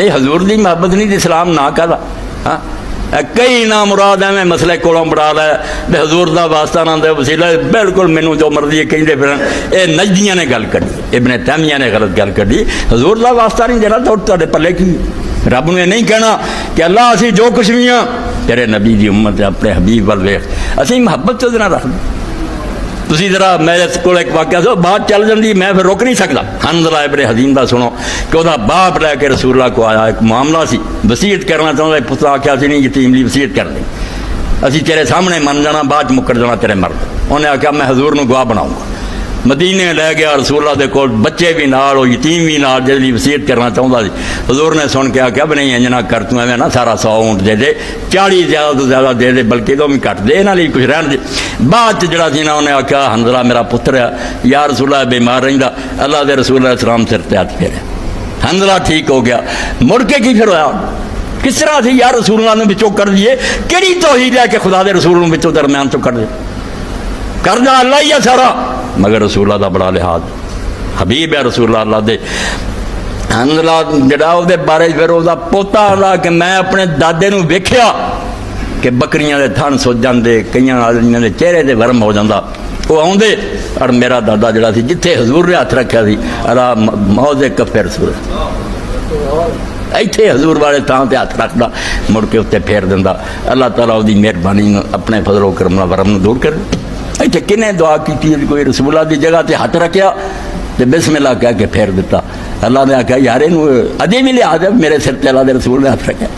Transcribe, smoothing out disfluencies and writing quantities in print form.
ये हजूर की मुहब्बत नहीं तो इस्लाम ना कहदा। हाँ कई ना मुराद एवं मसले कोलों बड़ा लै भी हजूर का वास्ता ना दे वसीला बिल्कुल मैनू जो मर्जी कहते फिर ये नजदियाँ ने गल कढ़ी, इब्ने तैमिया ने गलत गल कढ़ी। हजूर का वास्ता नहीं देना तो तुहाडे पल्ले की। रब ने नहीं कहना कि अल्लाह असी जो कुछ भी हाँ तेरे नबी की उम्मत अपने हबीब वाल वेख असी मुहब्बत तो देना रख। तुसी जरा मेरे को एक वाक्य सो बात चल जाती मैं फिर रोक नहीं सकता। हंज़ला इब्ने हज़ीम का सुनो कि वह बाप लैके रसूलुल्लाह को आया, एक मामला सी वसीयत करना चाहता, पुत्र आख्या सी नहीं यतीम ली वसीयत कर दी, असी तेरे सामने मन जाना बाद मुकर जाना तेरे मर्द। उन्हें आख्या मैं हजूर को गवाह बनाऊँगा। मदीने लै गया रसूलुल्लाह दे कोल, बच्चे भी नाल हो यतीम भी नाल, जिहदी वसीयत करना चाहता सी। हजूर ने सुन के आख्या भी नहीं इंज ना कर, तू एवं ना सारा 100 ऊँट दे दे, 40 ज़्यादा तो ज़्यादा दे दे, बल्कि तो भी घट दे, इन्हां लई कुछ रहन दे। बाद जड़ा सी ना उन्हें आख्या हंज़ला मेरा पुत्र है या रसूलुल्लाह बीमार रहिंदा, अल्लाह के रसूल सलाम सिर ते हथ फेरे, हंज़ला ठीक हो गया। मुड़ के की फिर होया किस तरह से यार रसूलुल्लाह ने विचों कर दिए, किहड़ी तौहीद है कि खुदा के रसूल विचों दरम्यान चों कढ़ दे, करदा अल्लाह ही है सारा, मगर रसूलुल्लाह दा बड़ा लिहाज हबीब है रसूलुल्लाह अल्लाह दे। हंज़ला जड़ा उहदे बारे फिर उहदा पोता आंदा कि मैं अपने दादे नूं वेखिया कि बकरियां दे थन सुज जांदे, कईयां आदमियां दे चेहरे ते वर्म हो जांदा, वो आउंदे और मेरा दादा जड़ा सी जिथे हजूर ने हथ रखिया सी अला मौजे कफे रसूल इत्थे हजूर वाले थां ते हथ रखदा, मुड़ के उत्ते फेर दिंदा। अल्लाह ताला उहदी मेहरबानी अपने फजलो करम नाल वर्म दूर कर। इत्थे किने दुआ की, कोई रसूलुल्लाह दी जगह ते हथ रखिया ते बिस्मिल्लाह कह के फेर दिता। अल्लाह ने आख्या यार इनू अजे भी लिहाज है मेरे सिर ते अल्लाह दे रसूल ने हथ रखिया।